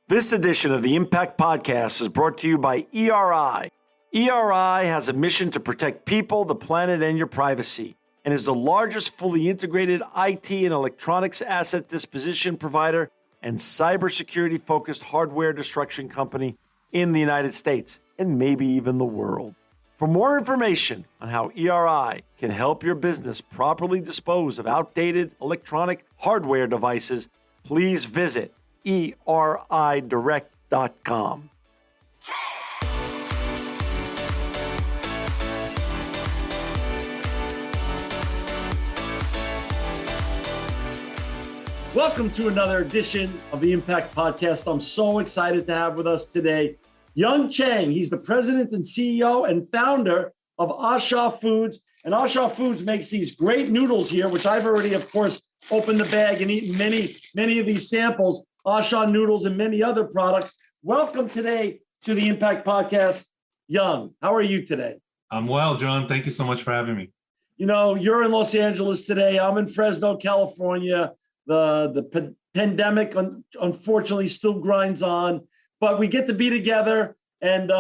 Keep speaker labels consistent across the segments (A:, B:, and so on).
A: This edition of the Impact Podcast is brought to you by ERI. ERI has a mission to protect people, the planet, and your privacy, and is the largest fully integrated IT and electronics asset disposition provider and cybersecurity-focused hardware destruction company in the United States, and maybe even the world. For more information on how ERI can help your business properly dispose of outdated electronic hardware devices, please visit eridirect.com. Welcome to another edition of the Impact Podcast. I'm so excited to have with us today Chang. He's the president and CEO and founder of Asha Foods. And Asha Foods makes these great noodles here, which I've already, of course, opened the bag and eaten many of these samples, Asha noodles and many other products. Welcome today to the Impact Podcast. Young, how are you today?
B: I'm well, John. Thank you so much for having me.
A: You know, you're in Los Angeles today. I'm in Fresno, California. The pandemic, unfortunately, still grinds on, but we get to be together and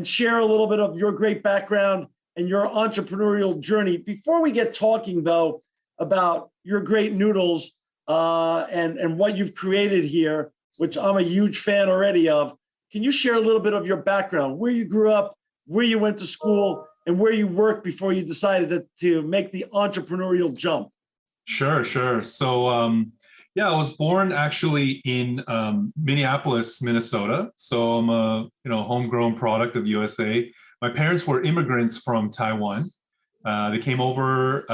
A: share a little bit of your great background and your entrepreneurial journey. Before we get talking, though, about your great noodles and what you've created here, which I'm a huge fan already of, can you share a little bit of your background, where you grew up, where you went to school, and where you worked before you decided to make the entrepreneurial jump?
B: Sure. So, I was born actually in Minneapolis, Minnesota. So I'm a homegrown product of the USA. My parents were immigrants from Taiwan. They came over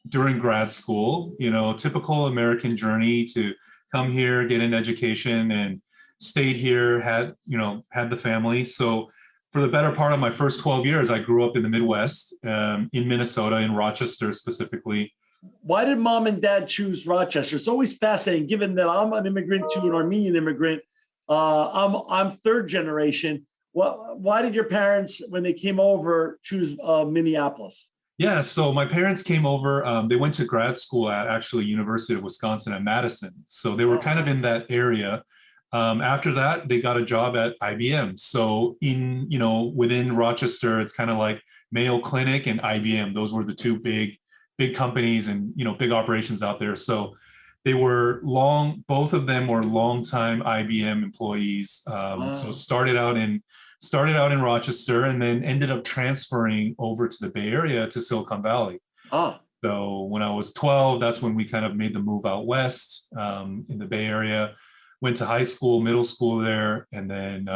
B: during grad school. Typical American journey to come here, get an education, and stayed here. Had the family. So for the better part of my first 12 years, I grew up in the Midwest, in Minnesota, in Rochester specifically.
A: Why did mom and dad choose Rochester? It's always fascinating, given that I'm an immigrant too, an Armenian immigrant. I'm third generation. Why did your parents, when they came over, choose Minneapolis?
B: Yeah, so my parents came over. They went to grad school at actually University of Wisconsin at Madison. So they were kind of in that area. After that, they got a job at IBM. So within Rochester, it's kind of like Mayo Clinic and IBM. Those were the two big companies and big operations out there. So they were both of them were longtime IBM employees. Wow. So started out in Rochester and then ended up transferring over to the Bay Area to Silicon Valley. So when I was 12, that's when we kind of made the move out west in the Bay Area. Went to high school, middle school there, and then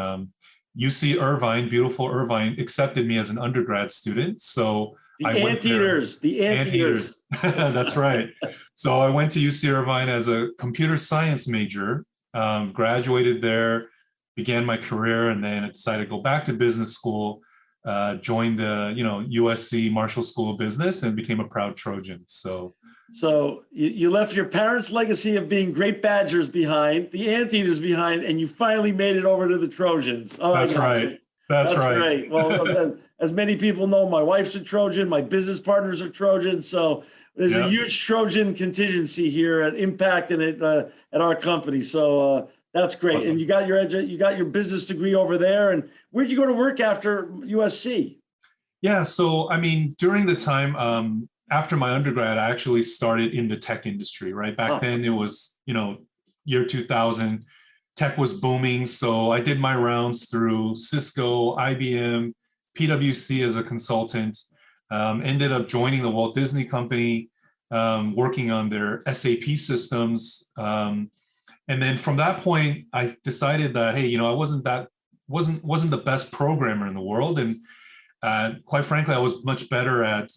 B: UC Irvine, beautiful Irvine, accepted me as an undergrad student. So
A: the anteaters.
B: That's right. So I went to UC Irvine as a computer science major, graduated there, began my career, and then I decided to go back to business school, joined the USC Marshall School of Business, and became a proud Trojan. So you left your parents' legacy of being great Badgers behind, the anteaters behind, and you finally made it over to the Trojans. Oh, that's right. That's right.
A: Great. Well, as many people know, my wife's a Trojan, my business partners are Trojans. So there's a huge Trojan contingency here at Impact and at our company. So that's great. Awesome. And you got your business degree over there. And where'd you go to work after USC?
B: Yeah. So, during the time after my undergrad, I actually started in the tech industry, right? Back then it was, year 2000. Tech was booming, so I did my rounds through Cisco, IBM, PwC as a consultant, ended up joining the Walt Disney Company, working on their SAP systems. And then from that point, I decided that, hey, I wasn't the best programmer in the world. And quite frankly, I was much better at,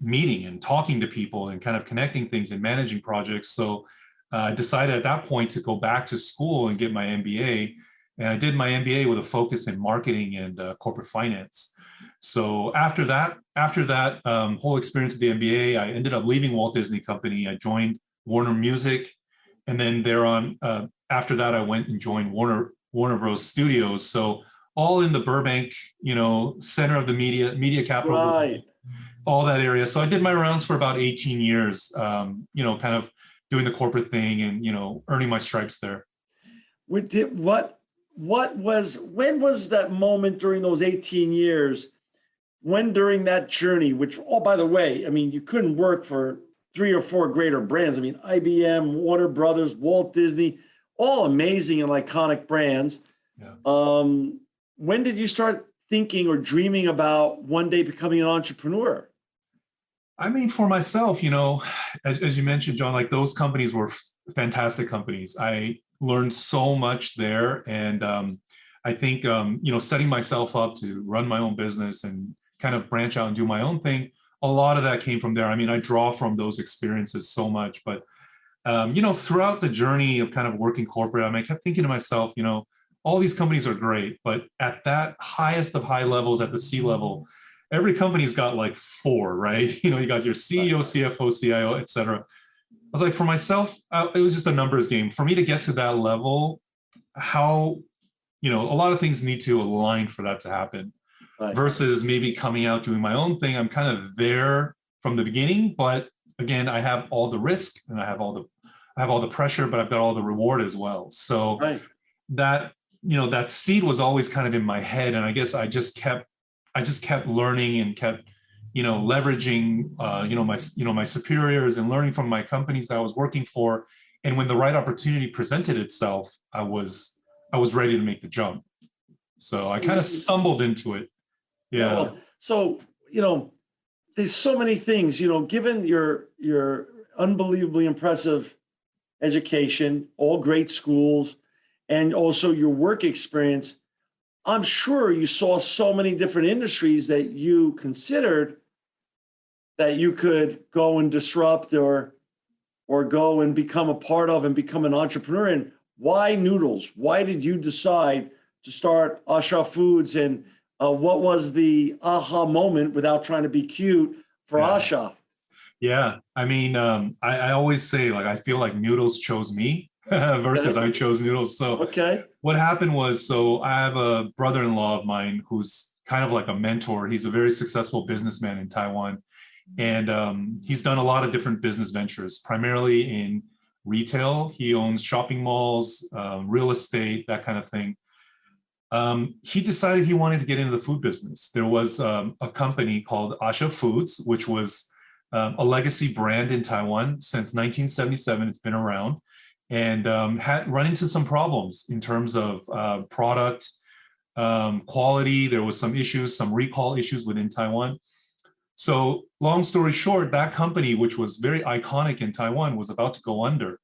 B: meeting and talking to people and kind of connecting things and managing projects. So I decided at that point to go back to school and get my MBA. And I did my MBA with a focus in marketing and corporate finance. So after that whole experience of the MBA, I ended up leaving Walt Disney Company. I joined Warner Music. And then after that, I went and joined Warner Bros. Studios. So all in the Burbank, center of the media capital, right, all that area. So I did my rounds for about 18 years, kind of doing the corporate thing and, earning my stripes there.
A: when was that moment during those 18 years? When during that journey, which, oh, by the way, I mean, you couldn't work for 3 or 4 greater brands. I mean, IBM, Warner Brothers, Walt Disney, all amazing and iconic brands.
B: Yeah.
A: When did you start thinking or dreaming about one day becoming an entrepreneur?
B: I mean, for myself, as you mentioned, John, like those companies were fantastic companies. I learned so much there. And I think, setting myself up to run my own business and kind of branch out and do my own thing, a lot of that came from there. I mean, I draw from those experiences so much, but, throughout the journey of kind of working corporate, I mean, I kept thinking to myself, all these companies are great, but at that highest of high levels, at the C level, every company's got like 4, right? You got your CEO, CFO, CIO, et cetera. I was like, for myself, it was just a numbers game. For me to get to that level, a lot of things need to align for that to happen. Right. Versus maybe coming out doing my own thing. I'm kind of there from the beginning, but again, I have all the risk and I have all the pressure, but I've got all the reward as well. So right. That seed was always kind of in my head, and I guess I just kept learning and kept leveraging my superiors and learning from my companies that I was working for. And when the right opportunity presented itself, I was ready to make the jump. So I kind of stumbled into it. Yeah.
A: Well, so, there's so many things, given your unbelievably impressive education, all great schools, and also your work experience, I'm sure you saw so many different industries that you considered that you could go and disrupt or go and become a part of and become an entrepreneur in. Why noodles? Why did you decide to start Asha Foods, and what was the aha moment, without trying to be cute, for Asha?
B: Yeah, I mean, I always say, like, I feel like noodles chose me versus I chose noodles. So what happened was, so I have a brother-in-law of mine who's kind of like a mentor. He's a very successful businessman in Taiwan. And he's done a lot of different business ventures, primarily in retail. He owns shopping malls, real estate, that kind of thing. He decided he wanted to get into the food business. There was a company called Asha Foods, which was a legacy brand in Taiwan since 1977. It's been around, and had run into some problems in terms of product quality. There was some issues, some recall issues within Taiwan. So long story short, that company, which was very iconic in Taiwan, was about to go under.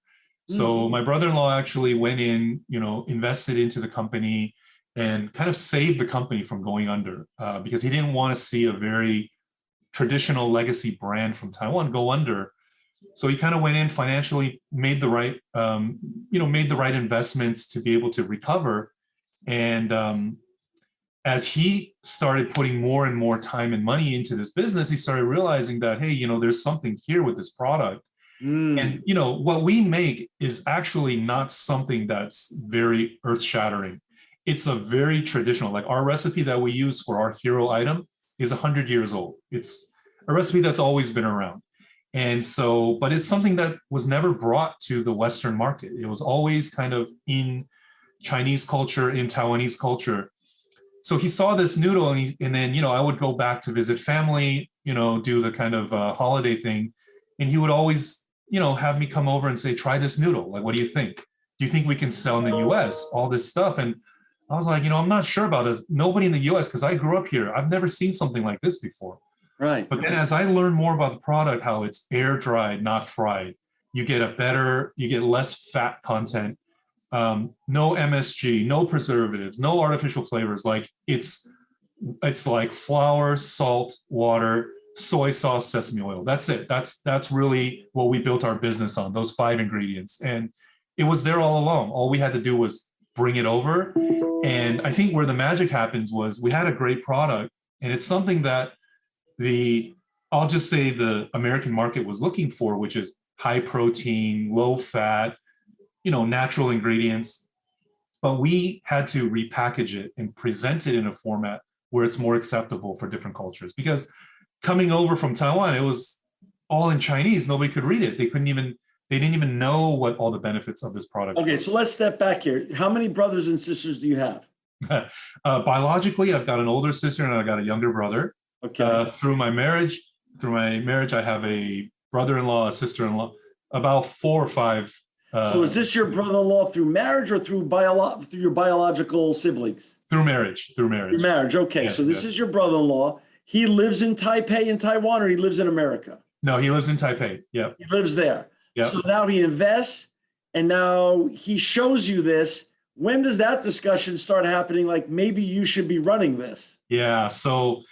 B: So my brother-in-law actually went in, invested into the company and kind of saved the company from going under, because he didn't want to see a very traditional legacy brand from Taiwan go under. So he kind of went in financially, made the right, investments to be able to recover. And as he started putting more and more time and money into this business, he started realizing that, hey, there's something here with this product. And, what we make is actually not something that's very earth-shattering. It's a very traditional, like our recipe that we use for our hero item is 100 years old. It's a recipe that's always been around. And so, but it's something that was never brought to the Western market. It was always kind of in Chinese culture, in Taiwanese culture. So he saw this noodle, and then, I would go back to visit family, do the kind of holiday thing. And he would always, have me come over and say, try this noodle. Like, what do you think? Do you think we can sell in the US? All this stuff. And I was like, I'm not sure about it. Nobody in the US, because I grew up here, I've never seen something like this before. Right. But then as I learned more about the product, how it's air dried, not fried, you get less fat content, no MSG, no preservatives, no artificial flavors. Like it's like flour, salt, water, soy sauce, sesame oil. That's it. That's really what we built our business on, those 5 ingredients. And it was there all along. All we had to do was bring it over. And I think where the magic happens was we had a great product, and it's something that I'll just say the American market was looking for, which is high protein, low fat, natural ingredients. But we had to repackage it and present it in a format where it's more acceptable for different cultures. Because coming over from Taiwan, it was all in Chinese. Nobody could read it. They couldn't even They didn't even know what all the benefits of this product
A: Okay,
B: were.
A: so let's step back here. How many brothers and sisters do you have?
B: Biologically, I've got an older sister and I got a younger brother.
A: Okay.
B: Through my marriage, I have a brother-in-law, a sister-in-law, about 4 or 5.
A: So is this your brother-in-law through marriage or through your biological siblings?
B: Through marriage.
A: Through marriage. Okay.
B: Yes,
A: So this
B: yes.
A: is your brother-in-law. He lives in Taipei in Taiwan, or he lives in America?
B: No, he lives in Taipei. Yep.
A: He lives there.
B: Yep.
A: So now he invests and now he shows you this. When does that discussion start happening? Like maybe you should be running this.
B: Yeah. So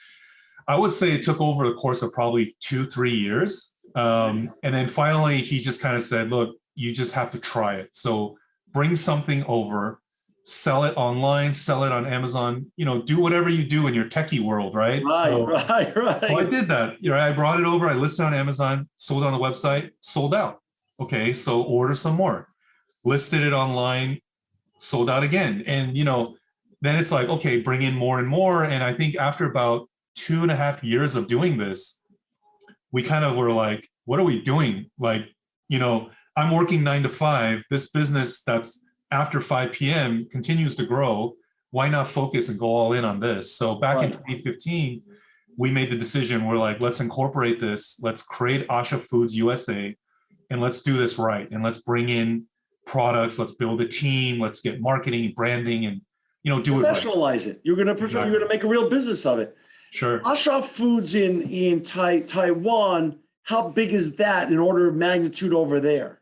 B: I would say it took over the course of probably 2-3 years. And then finally, he just kind of said, look, you just have to try it. So bring something over, sell it online, sell it on Amazon, do whatever you do in your techie world, right?
A: Right.
B: So I did that. I brought it over, I listed on Amazon, sold it on the website, sold out. Okay, so order some more. Listed it online, sold out again. And, then it's like, okay, bring in more and more. And I think after about 2.5 years of doing this, we kind of were like, what are we doing? Like, I'm working 9 to 5. This business that's after 5 p.m. continues to grow. Why not focus and go all in on this? So back in 2015, we made the decision. We're like, let's incorporate this. Let's create Asha Foods USA, and let's do this right. And let's bring in products. Let's build a team. Let's get marketing, branding, and do it right.
A: Professionalize it. You're gonna make a real business of it.
B: Sure.
A: Asha Foods in Taiwan. How big is that in order of magnitude over there?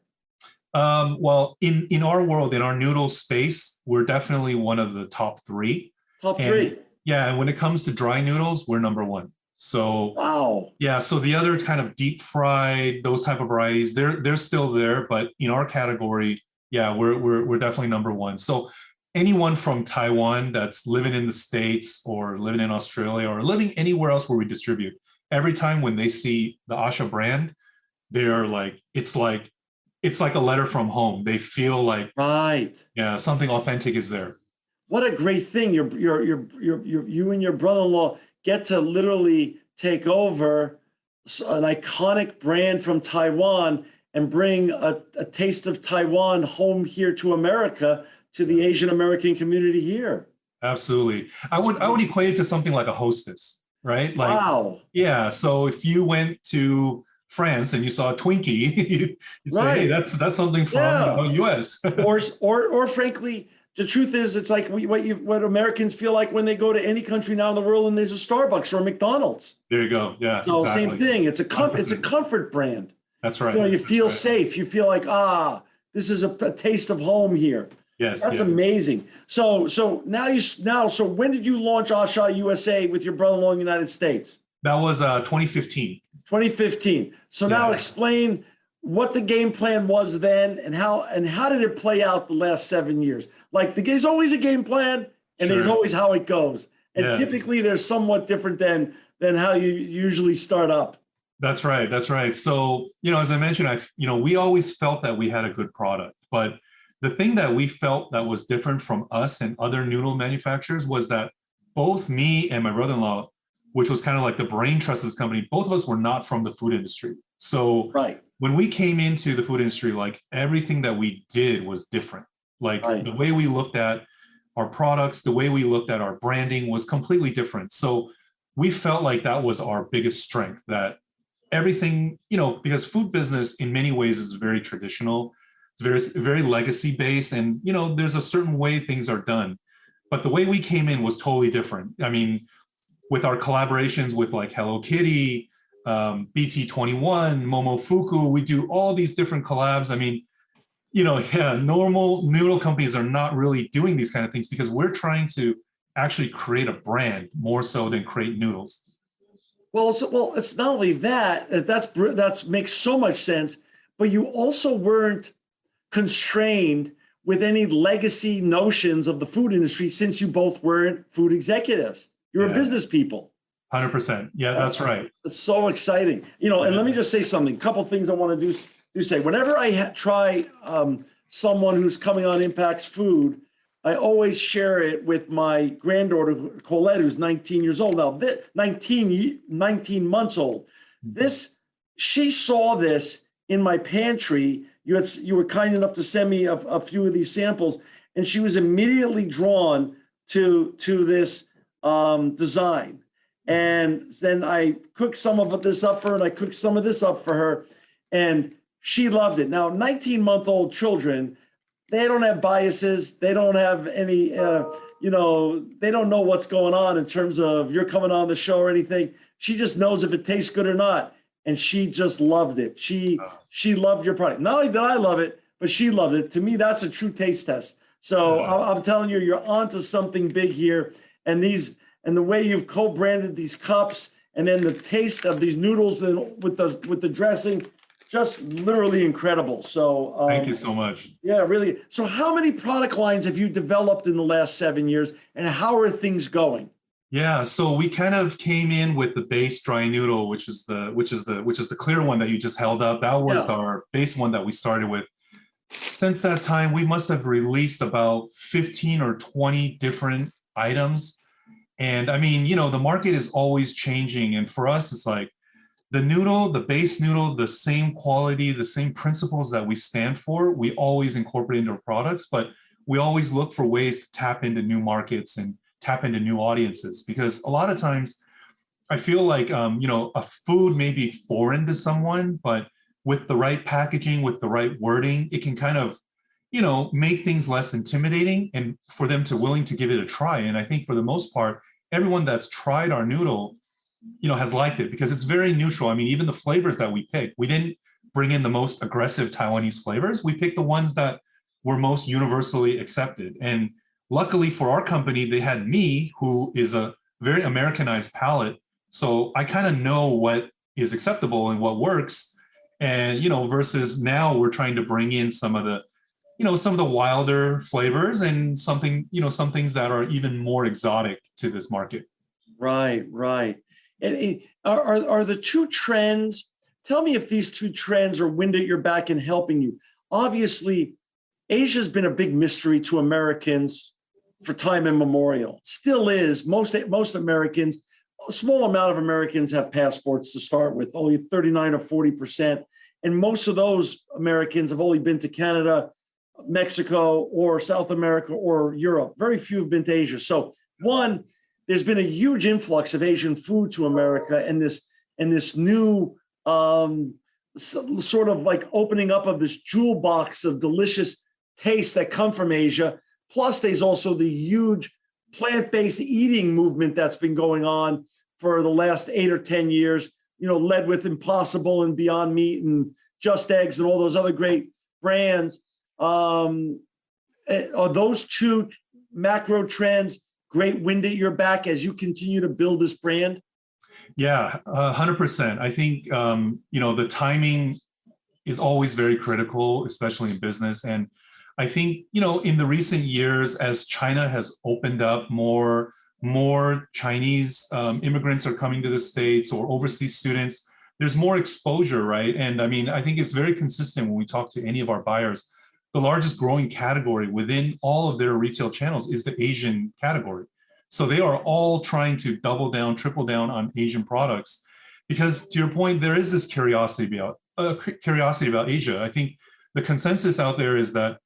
B: Well, in our world, in our noodle space, we're definitely one of the top 3.
A: Top 3.
B: Yeah, and when it comes to dry noodles, we're number 1. So
A: wow.
B: Yeah, so the other kind of deep fried, those type of varieties, they're still there, but in our category, yeah, we're definitely number 1. So anyone from Taiwan that's living in the States or living in Australia or living anywhere else where we distribute, every time when they see the Asha brand, they're like, it's like a letter from home. They feel like,
A: right,
B: yeah, something authentic is there.
A: What a great thing! You and your brother-in-law get to literally take over an iconic brand from Taiwan and bring a taste of Taiwan home here to America, to the Asian American community here.
B: Absolutely, I would equate it to something like a hostess, right? Like,
A: wow.
B: Yeah. So if you went to France and you saw a Twinkie, you'd say, hey, that's something from US.
A: or frankly, the truth is, it's like what Americans feel like when they go to any country now in the world and there's a Starbucks or a McDonald's.
B: There you go. Yeah.
A: So exactly. Same thing. It's a comfort brand.
B: That's right.
A: You feel safe. You feel like, this is a taste of home here.
B: Yes.
A: That's amazing. So so when did you launch Asha USA with your brother-in-law in the United States?
B: That was 2015.
A: 2015. So now explain what the game plan was then and how did it play out the last 7 years? Like there's always a game plan and there's always how it goes. And typically there's somewhat different than how you usually start up.
B: That's right. That's right. So, as I mentioned, we always felt that we had a good product, but the thing that we felt that was different from us and other noodle manufacturers was that both me and my brother-in-law, which was kind of like the brain trust of this company, both of us were not from the food industry. So when we came into the food industry, like everything that we did was different. Like the way we looked at our products, the way we looked at our branding was completely different. So we felt like that was our biggest strength, that everything, because food business in many ways is very traditional. It's very legacy based, and there's a certain way things are done. But the way we came in was totally different. I mean, with our collaborations with like Hello Kitty, BT21, Momofuku, we do all these different collabs. I mean, normal noodle companies are not really doing these kind of things because we're trying to actually create a brand more so than create noodles.
A: Well, it's not only that makes so much sense, but you also weren't constrained with any legacy notions of the food industry since you both weren't food executives. You're business people.
B: 100%. Yeah, that's right.
A: It's so exciting. And let me just say something. A couple things I want to do say. Whenever I try someone who's coming on Impact's food, I always share it with my granddaughter, Colette, who's 19 years old now, 19 months old. She saw this in my pantry you were kind enough to send me a few of these samples, and she was immediately drawn to this design. And then I cooked some of this up for her, and I cooked some of this up for her, and she loved it. Now, 19-month-old children, they don't have biases. They don't have any, they don't know what's going on in terms of you're coming on the show or anything. She just knows if it tastes good or not. And she just loved it. She loved your product. Not only did I love it, but she loved it. To me, that's a true taste test. So I'm telling you, you're onto something big here. And the way you've co-branded these cups, and then the taste of these noodles with the dressing, just literally incredible. So
B: thank you so much.
A: Yeah, really. So how many product lines have you developed in the last 7 years, and how are things going?
B: Yeah, so we kind of came in with the base dry noodle, which is the clear one that you just held up. That was our base one that we started with. Since that time, we must have released about 15 or 20 different items. And I mean, the market is always changing. And for us, it's like the noodle, the base noodle, the same quality, the same principles that we stand for, we always incorporate into our products, but we always look for ways to tap into new markets and tap into new audiences, because a lot of times I feel like, a food may be foreign to someone, but with the right packaging, with the right wording, it can kind of, make things less intimidating and for them to willing to give it a try. And I think for the most part, everyone that's tried our noodle, has liked it because it's very neutral. I mean, even the flavors that we picked, we didn't bring in the most aggressive Taiwanese flavors. We picked the ones that were most universally accepted. And luckily for our company, they had me, who is a very Americanized palate. So I kind of know what is acceptable and what works. And, versus now we're trying to bring in some of the wilder flavors and some things that are even more exotic to this market.
A: Right. And are the two trends, tell me if these two trends are wind at your back and helping you. Obviously, Asia's been a big mystery to Americans for time immemorial. Still is. Most Americans, a small amount of Americans have passports to start with, only 39 or 40%. And most of those Americans have only been to Canada, Mexico, or South America, or Europe. Very few have been to Asia. So one, there's been a huge influx of Asian food to America, and this new sort of like opening up of this jewel box of delicious tastes that come from Asia. Plus, there's also the huge plant-based eating movement that's been going on for the last 8 or 10 years, led with Impossible and Beyond Meat and Just Eggs and all those other great brands. Are those two macro trends great wind at your back as you continue to build this brand?
B: Yeah, 100%. I think, the timing is always very critical, especially in business. And I think, in the recent years, as China has opened up, more Chinese immigrants are coming to the States, or overseas students, there's more exposure, right? And I mean, I think it's very consistent when we talk to any of our buyers. The largest growing category within all of their retail channels is the Asian category. So they are all trying to double down, triple down on Asian products, because to your point, there is this curiosity about Asia. I think the consensus out there is that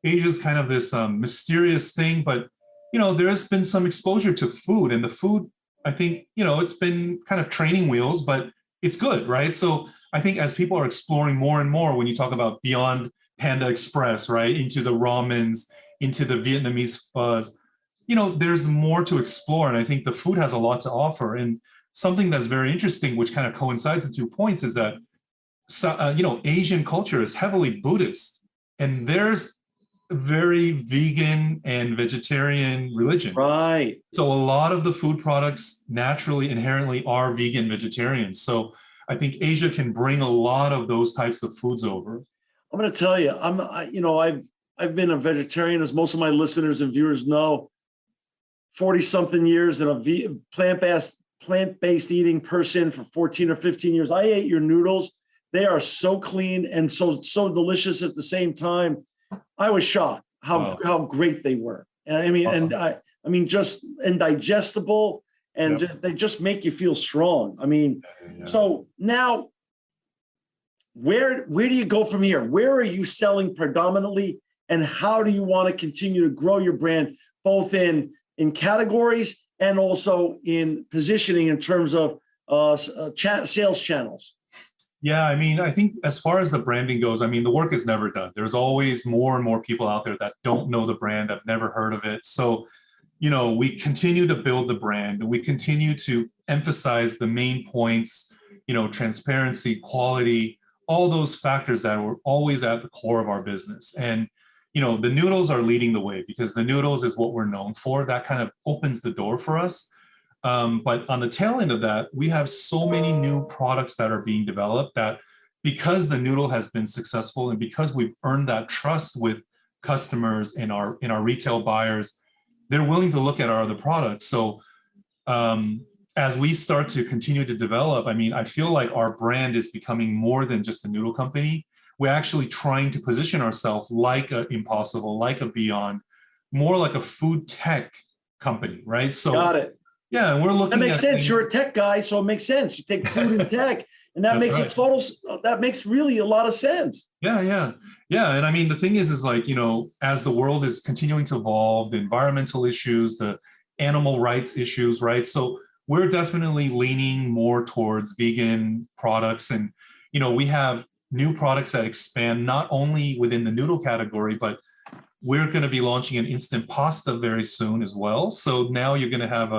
B: Asia is kind of this mysterious thing, but there's been some exposure to food, and the food, I think, it's been kind of training wheels, but it's good, right? So I think as people are exploring more and more, when you talk about beyond Panda Express, right, into the ramens, into the Vietnamese fuzz, there's more to explore. And I think the food has a lot to offer. And something that's very interesting, which kind of coincides with 2 points, is that, Asian culture is heavily Buddhist, and there's very vegan and vegetarian religion.
A: Right.
B: So a lot of the food products naturally, inherently are vegan, vegetarian. So I think Asia can bring a lot of those types of foods over.
A: I'm going to tell you, I've been a vegetarian, as most of my listeners and viewers know, 40-something years, and a plant-based eating person for 14 or 15 years. I ate your noodles. They are so clean and so delicious at the same time. I was shocked how great they were. I mean, awesome. Just digestible, and they just make you feel strong. I mean, So now where do you go from here? Where are you selling predominantly, and how do you want to continue to grow your brand, both in categories and also in positioning in terms of sales channels?
B: Yeah, I mean, I think as far as the branding goes, I mean, the work is never done. There's always more and more people out there that don't know the brand, have never heard of it. So, we continue to build the brand. We continue to emphasize the main points, transparency, quality, all those factors that were always at the core of our business. And, the noodles are leading the way because the noodles is what we're known for. That kind of opens the door for us. But on the tail end of that, we have so many new products that are being developed that because the noodle has been successful and because we've earned that trust with customers and our retail buyers, they're willing to look at our other products. So as we start to continue to develop, I mean, I feel like our brand is becoming more than just a noodle company. We're actually trying to position ourselves like a Impossible, like a Beyond, more like a food tech company, right? So
A: got it.
B: Yeah, and we're looking
A: that makes
B: at
A: sense.
B: things.
A: You're a tech guy, so it makes sense. You take food and tech, and that makes
B: right.
A: that makes really a lot of sense.
B: Yeah. And I mean, the thing is like, as the world is continuing to evolve, the environmental issues, the animal rights issues, right? So we're definitely leaning more towards vegan products. And, we have new products that expand not only within the noodle category, but we're going to be launching an instant pasta very soon as well. So now you're going to have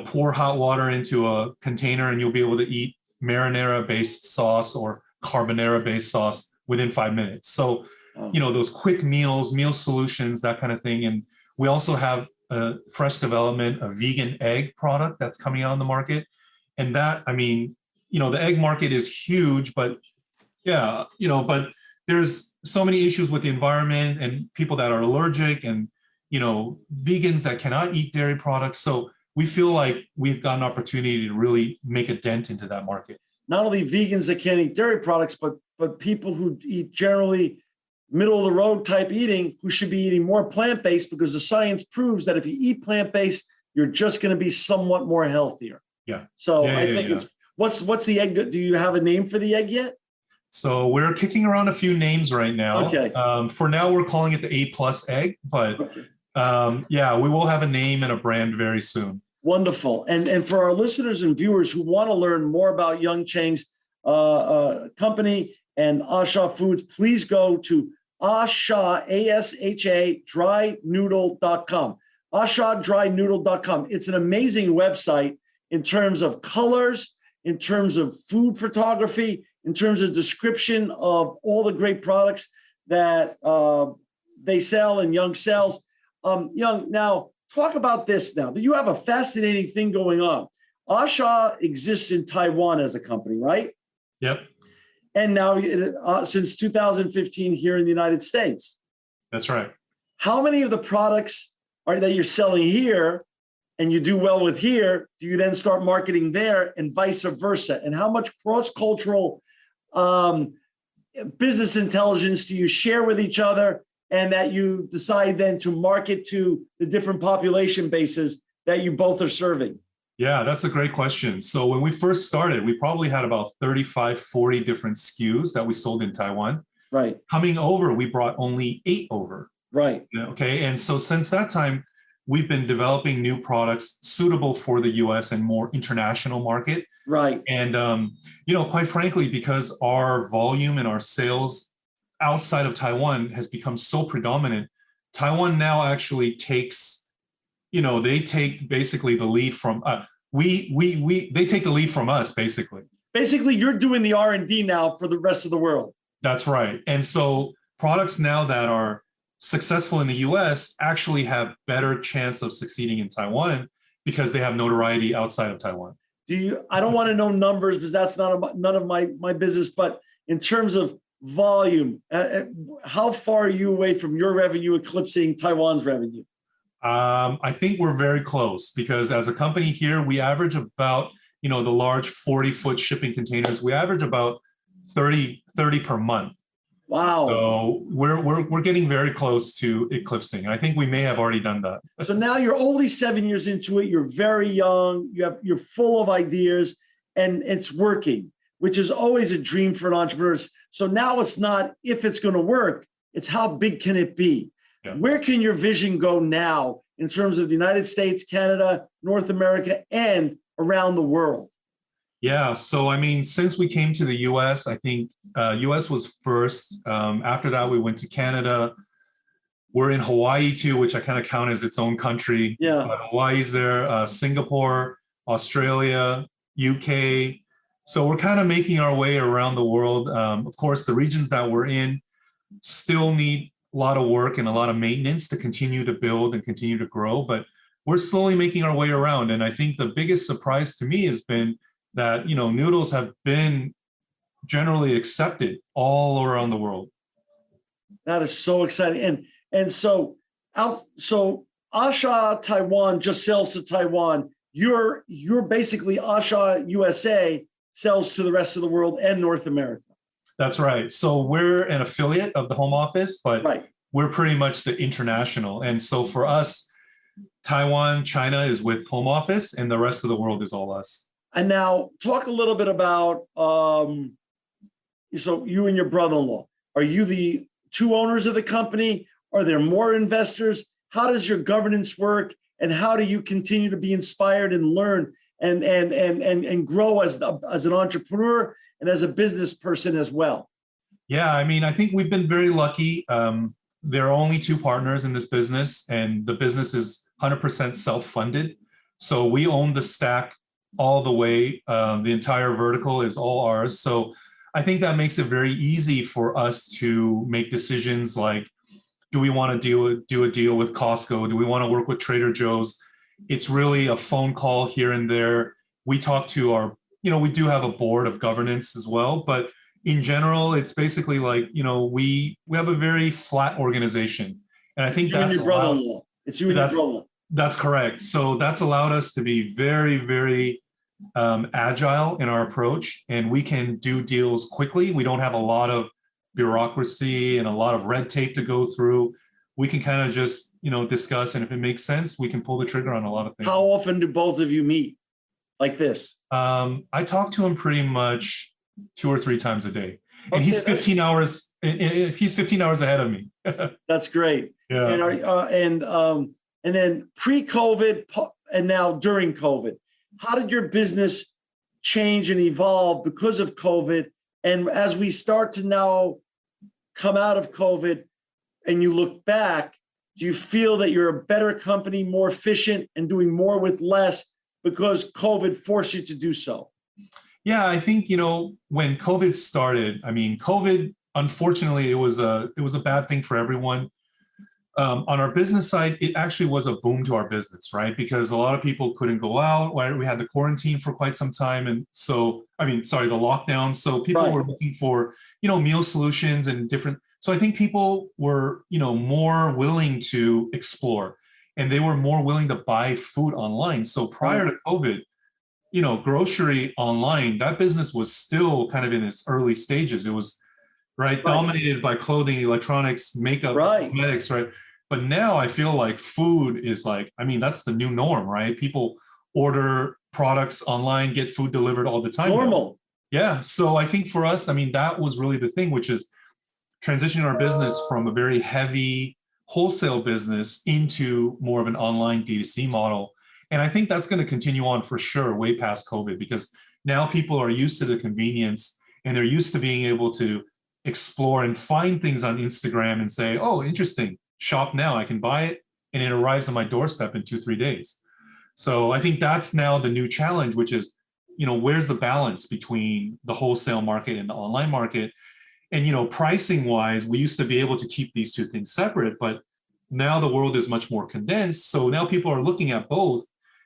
B: pour hot water into a container and you'll be able to eat marinara-based sauce or carbonara-based sauce within 5 minutes. So, those quick meal solutions, that kind of thing. And we also have a fresh development, a vegan egg product that's coming out on the market. And that, I mean, the egg market is huge, but but there's so many issues with the environment and people that are allergic and, vegans that cannot eat dairy products. So we feel like we've got an opportunity to really make a dent into that market.
A: Not only vegans that can't eat dairy products, but people who eat generally middle of the road type eating, who should be eating more plant-based, because the science proves that if you eat plant-based, you're just going to be somewhat more healthier.
B: Yeah.
A: So I think it's what's the egg? Do you have a name for the egg yet?
B: So we're kicking around a few names right now.
A: Okay.
B: For now, we're calling it the A+ egg, but we will have a name and a brand very soon.
A: Wonderful. And for our listeners and viewers who want to learn more about Young Chang's company and Asha Foods, please go to Asha, ASHA, drynoodle.com. AshaDryNoodle.com. It's an amazing website in terms of colors, in terms of food photography, in terms of description of all the great products that they sell and Young sells. Young, now talk about this now. You have a fascinating thing going on. Asha exists in Taiwan as a company, right?
B: Yep.
A: And now since 2015 here in the United States.
B: That's right.
A: How many of the products that you're selling here and you do well with here, do you then start marketing there and vice versa? And how much cross-cultural business intelligence do you share with each other, and that you decide then to market to the different population bases that you both are serving?
B: Yeah, that's a great question. So when we first started, we probably had about 35, 40 different SKUs that we sold in Taiwan.
A: Right.
B: Coming over, we brought only 8 over.
A: Right.
B: Okay. And so since that time, we've been developing new products suitable for the US and more international market.
A: Right.
B: And, quite frankly, because our volume and our sales outside of Taiwan has become so predominant, Taiwan now actually takes, they take basically the lead from, they take the lead from us, basically.
A: Basically, you're doing the R&D now for the rest of the world.
B: That's right. And so products now that are successful in the US actually have better chance of succeeding in Taiwan because they have notoriety outside of Taiwan.
A: I don't want to know numbers because that's none of my business, but in terms of volume, how far are you away from your revenue eclipsing Taiwan's revenue?
B: I think we're very close because as a company here, we average about, the large 40-foot shipping containers, we average about 30 per month.
A: Wow.
B: So we're getting very close to eclipsing. I think we may have already done that.
A: So now you're only 7 years into it. You're very young. You're full of ideas, and it's working. which is always a dream for an entrepreneur. So now it's not if it's going to work, it's how big can it be?
B: Yeah.
A: Where can your vision go now in terms of the United States, Canada, North America, and around the world?
B: Yeah, so I mean, since we came to the US, I think US was first. After that, we went to Canada. We're in Hawaii too, which I kind of count as its own country.
A: Yeah.
B: But Hawaii's there, Singapore, Australia, UK. So we're kind of making our way around the world. Of course, the regions that we're in still need a lot of work and a lot of maintenance to continue to build and continue to grow, but we're slowly making our way around. And I think the biggest surprise to me has been that, noodles have been generally accepted all around the world.
A: That is so exciting. And so Asha Taiwan just sells to Taiwan. You're basically Asha USA sells to the rest of the world and North America.
B: That's right. So we're an affiliate of the home office, but
A: right.
B: We're pretty much the international. And so for us, Taiwan, China is with home office, and the rest of the world is all us.
A: And now talk a little bit about, so you and your brother-in-law, are you the two owners of the company? Are there more investors? How does your governance work? And how do you continue to be inspired and learn and grow as an entrepreneur and as a business person as well?
B: Yeah, I mean, I think we've been very lucky. There are only two partners in this business, and the business is 100% self-funded. So we own the stack all the way. The entire vertical is all ours. So I think that makes it very easy for us to make decisions like, do we want to do a deal with Costco? Do we want to work with Trader Joe's? It's really a phone call here and there. We talk to our, we do have a board of governance as well, but in general, it's basically like, we have a very flat organization. And I think that's
A: brother-in-law. It's you and your brother-in-law.
B: That's correct. So that's allowed us to be very, very agile in our approach, and we can do deals quickly. We don't have a lot of bureaucracy and a lot of red tape to go through. We can kind of just, discuss, and if it makes sense, we can pull the trigger on a lot of things.
A: How often do both of you meet like this?
B: I talk to him pretty much 2 or 3 times a day, and
A: okay,
B: he's 15 hours. He's 15 hours ahead of me.
A: That's great.
B: Yeah.
A: And then pre-COVID and now during COVID, how did your business change and evolve because of COVID? And as we start to now come out of COVID and you look back, do you feel that you're a better company, more efficient, and doing more with less because COVID forced you to do so?
B: Yeah, I think, when COVID started, COVID, unfortunately, it was a bad thing for everyone. On our business side, it actually was a boom to our business, right? Because a lot of people couldn't go out. We had the quarantine for quite some time. And so, the lockdown. So people were looking for, meal solutions and different. So I think people were, more willing to explore, and they were more willing to buy food online. So prior to COVID, grocery online, that business was still kind of in its early stages. It was dominated by clothing, electronics, makeup, cosmetics, right? But now I feel like food is that's the new norm, right? People order products online, get food delivered all the time.
A: Normal.
B: Yeah. So I think for us, that was really the thing, which is transitioning our business from a very heavy wholesale business into more of an online D2C model. And I think that's going to continue on for sure, way past COVID, because now people are used to the convenience, and they're used to being able to explore and find things on Instagram and say, oh, interesting, shop now, I can buy it, and it arrives on my doorstep in 2-3 days. So I think that's now the new challenge, which is, where's the balance between the wholesale market and the online market? And, pricing wise, we used to be able to keep these two things separate, but now the world is much more condensed. So now people are looking at both,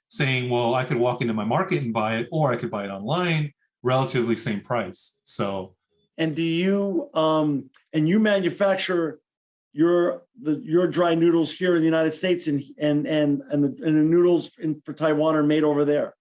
B: saying, well, I could walk into my market and buy it, or I could buy it online, relatively same price. So.
A: And do you you manufacture your dry noodles here in the United States, and the noodles for Taiwan are made over there?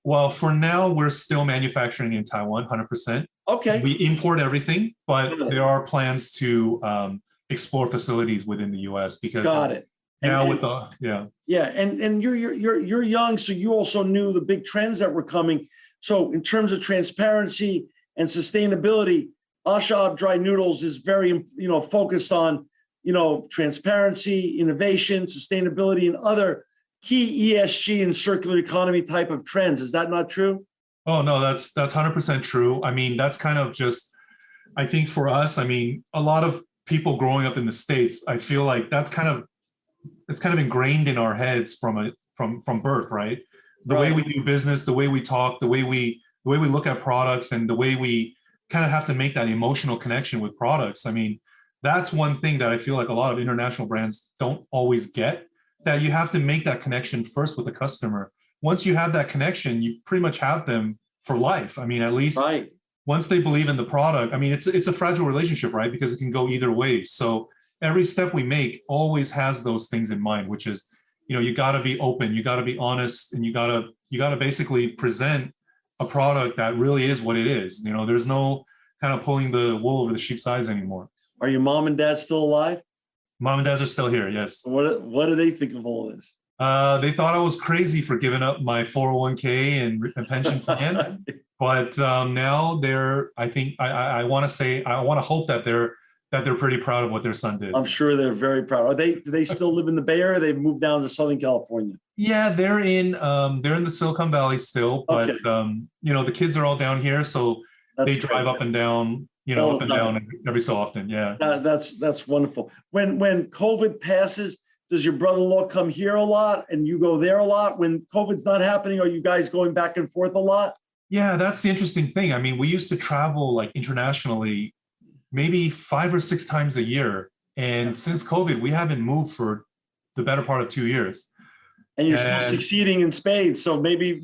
B: Well, for now, we're still manufacturing in Taiwan, 100%.
A: Okay.
B: We import everything, but there are plans to explore facilities within the U.S. because
A: got it.
B: Now
A: and you're young, so you also knew the big trends that were coming. So in terms of transparency and sustainability, Asha Dry Noodles is very, focused on, transparency, innovation, sustainability, and other key ESG and circular economy type of trends. Is that not true?
B: Oh no, that's 100% true. I mean, that's kind of just, I think for us, I mean, a lot of people growing up in the States, I feel like it's kind of ingrained in our heads from birth, right? The way we do business, the way we talk, the way we look at products, and the way we kind of have to make that emotional connection with products. I mean, that's one thing that I feel like a lot of international brands don't always get, that you have to make that connection first with the customer. Once you have that connection, you pretty much have them for life. I mean, at least once they believe in the product, I mean, it's a fragile relationship, right? Because it can go either way. So every step we make always has those things in mind, which is, you got to be open, you got to be honest, and you got to basically present a product that really is what it is. There's no kind of pulling the wool over the sheep's eyes anymore.
A: Are your mom and dad still alive?
B: Mom and dad are still here, yes.
A: What do they think of all this?
B: They thought I was crazy for giving up my 401k and pension plan, but now I want to hope that they're pretty proud of what their son did.
A: I'm sure they're very proud. Do they still live in the Bay Area? They've moved down to Southern California.
B: Yeah, they're in the Silicon Valley still, but the kids are all down here, so they drive up and down, up and down every so often. Yeah,
A: that's wonderful. When COVID passes, does your brother-in-law come here a lot and you go there a lot? When COVID's not happening, are you guys going back and forth a lot?
B: Yeah, that's the interesting thing. I mean, we used to travel like internationally, maybe 5 or 6 times a year, and since COVID, we haven't moved for the better part of 2 years.
A: And you're still succeeding in spades. So maybe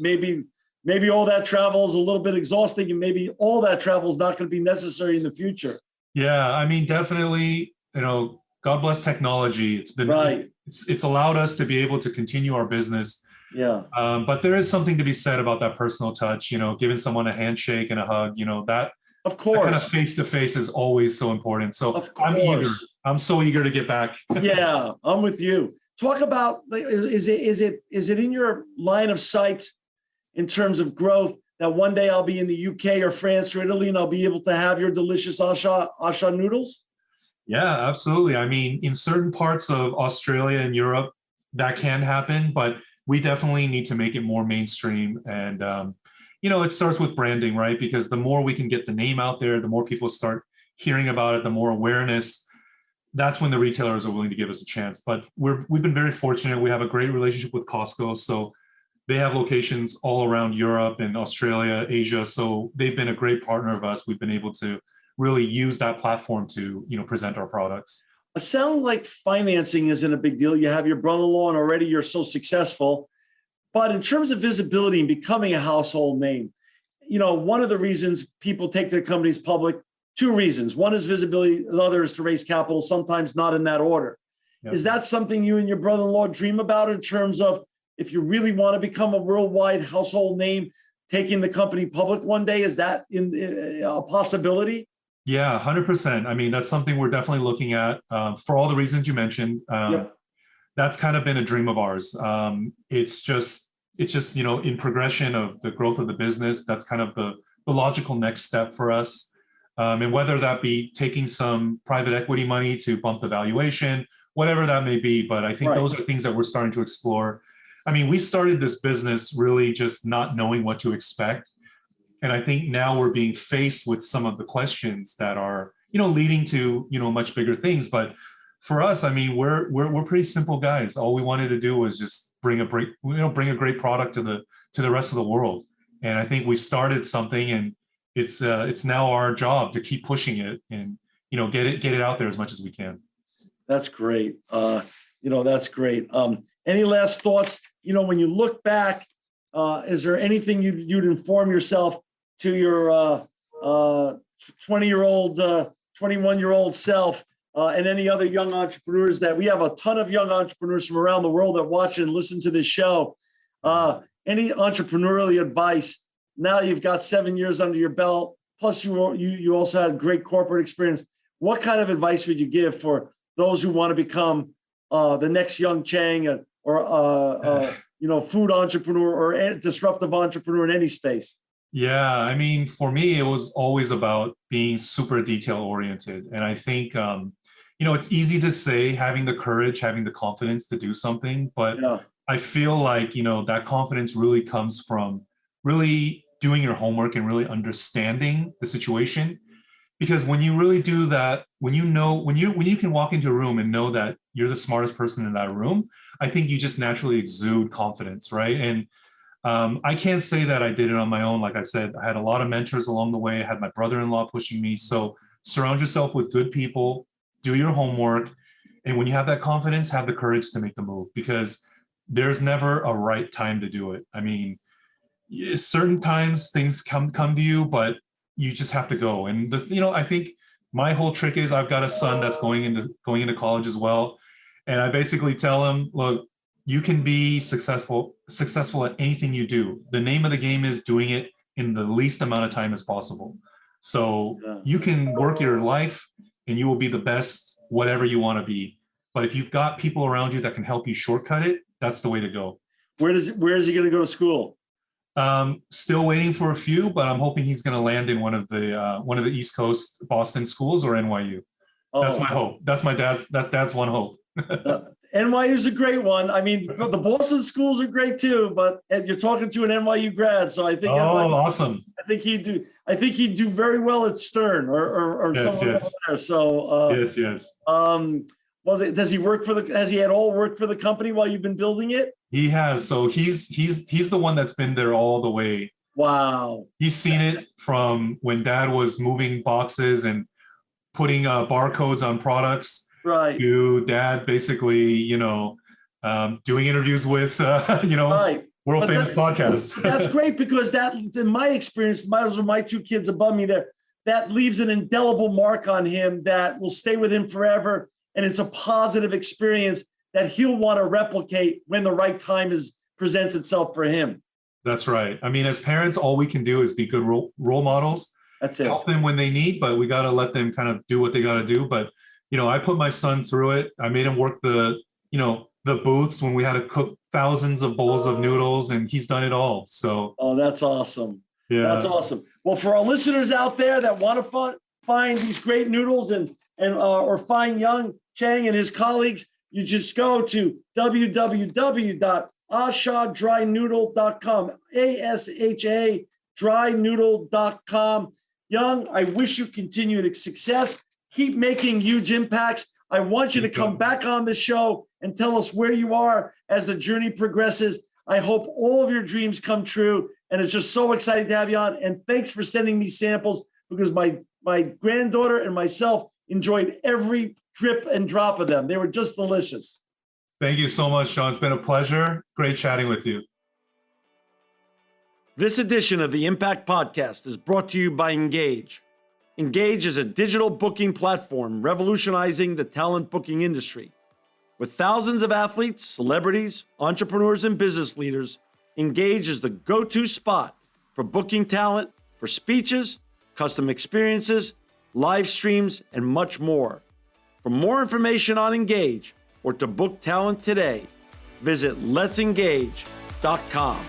A: all that travel is a little bit exhausting, and maybe all that travel is not going to be necessary in the future.
B: Yeah, I mean, definitely, God bless technology. It's been it's allowed us to be able to continue our business.
A: Yeah.
B: But there is something to be said about that personal touch, giving someone a handshake and a hug, that
A: of course,
B: that kind of face-to-face is always so important. So I'm so eager to get back.
A: Yeah, I'm with you. Talk about, is it in your line of sight in terms of growth that one day I'll be in the UK or France or Italy and I'll be able to have your delicious Asha noodles?
B: Yeah, absolutely. I mean, in certain parts of Australia and Europe, that can happen, but we definitely need to make it more mainstream. And, it starts with branding, right? Because the more we can get the name out there, the more people start hearing about it, the more awareness, that's when the retailers are willing to give us a chance. But we've been very fortunate. We have a great relationship with Costco. So they have locations all around Europe and Australia, Asia. So they've been a great partner of us. We've been able to really use that platform to, present our products.
A: It sounds like financing isn't a big deal. You have your brother-in-law and already you're so successful. But in terms of visibility and becoming a household name, one of the reasons people take their companies public, 2 reasons. One is visibility, the other is to raise capital, sometimes not in that order. Yep. Is that something you and your brother-in-law dream about in terms of if you really want to become a worldwide household name, taking the company public one day? Is that a possibility?
B: Yeah, 100%. I mean, that's something we're definitely looking at for all the reasons you mentioned.
A: Yep.
B: That's kind of been a dream of ours. It's just, in progression of the growth of the business, that's kind of the logical next step for us. And whether that be taking some private equity money to bump the valuation, whatever that may be. But I think those are things that we're starting to explore. I mean, we started this business really just not knowing what to expect. And I think now we're being faced with some of the questions that are, leading to, much bigger things. But for us, I mean, we're pretty simple guys. All we wanted to do was just bring a great product to the rest of the world. And I think we've started something, and it's now our job to keep pushing it and, get it out there as much as we can.
A: That's great. That's great. Any last thoughts? When you look back, is there anything you'd inform yourself to your 20-year-old, 21-year-old self, and any other young entrepreneurs that we have a ton of young entrepreneurs from around the world that watch and listen to this show? Any entrepreneurial advice? Now you've got 7 years under your belt, plus you also had great corporate experience. What kind of advice would you give for those who want to become the next young Chang or food entrepreneur or disruptive entrepreneur in any space?
B: Yeah, I mean, for me, it was always about being super detail oriented. And I think, it's easy to say having the courage, having the confidence to do something, but
A: Yeah.
B: I feel like, that confidence really comes from really doing your homework and really understanding the situation. Because when you really do that, when you can walk into a room and know that you're the smartest person in that room, I think you just naturally exude confidence, right? And I can't say that I did it on my own. Like I said, I had a lot of mentors along the way. I had my brother-in-law pushing me. So surround yourself with good people, do your homework. And when you have that confidence, have the courage to make the move, because there's never a right time to do it. I mean, certain times things come to you, but you just have to go. And I think my whole trick is I've got a son that's going into college as well. And I basically tell him, look, you can be successful at anything you do. The name of the game is doing it in the least amount of time as possible. So
A: Yeah.
B: you can work your life and you will be the best, whatever you want to be. But if you've got people around you that can help you shortcut it, that's the way to go.
A: Where is he going to go to school?
B: Still waiting for a few, but I'm hoping he's going to land in one of the East Coast Boston schools or NYU. That's my hope. That's dad's one hope.
A: NYU is a great one. I mean, the Boston schools are great too, but you're talking to an NYU grad, so I think
B: awesome.
A: I think he'd do very well at Stern or somewhere there. So
B: yes.
A: Has he had all work for the company while you've been building it?
B: He has. So he's the one that's been there all the way.
A: Wow.
B: He's seen it from when dad was moving boxes and putting barcodes on products.
A: Right.
B: To dad basically, doing interviews with,
A: right.
B: world famous podcasts.
A: That's great, because that, in my experience, those are my two kids above me there, that leaves an indelible mark on him that will stay with him forever. And it's a positive experience that he'll want to replicate when the right time presents itself for him.
B: That's right. I mean, as parents, all we can do is be good role models.
A: That's it.
B: Help them when they need, but we got to let them kind of do what they got to do. But I put my son through it. I made him work the booths when we had to cook thousands of bowls of noodles, and he's done it all. So.
A: Oh, that's awesome.
B: Yeah.
A: That's awesome. Well, for our listeners out there that want to find these great noodles or find young Chang and his colleagues, you just go to www.ashadrynoodle.com, ASHA drynoodle.com. Young, I wish you continued success. Keep making huge impacts. I want you to come back on the show and tell us where you are as the journey progresses. I hope all of your dreams come true. And it's just so exciting to have you on. And thanks for sending me samples, because my granddaughter and myself enjoyed every drip and drop of them. They were just delicious.
B: Thank you so much, Sean. It's been a pleasure. Great chatting with you.
A: This edition of the Impact Podcast is brought to you by Engage. Engage is a digital booking platform revolutionizing the talent booking industry. With thousands of athletes, celebrities, entrepreneurs, and business leaders, Engage is the go-to spot for booking talent, for speeches, custom experiences, live streams, and much more. For more information on Engage or to book talent today, visit letsengage.com.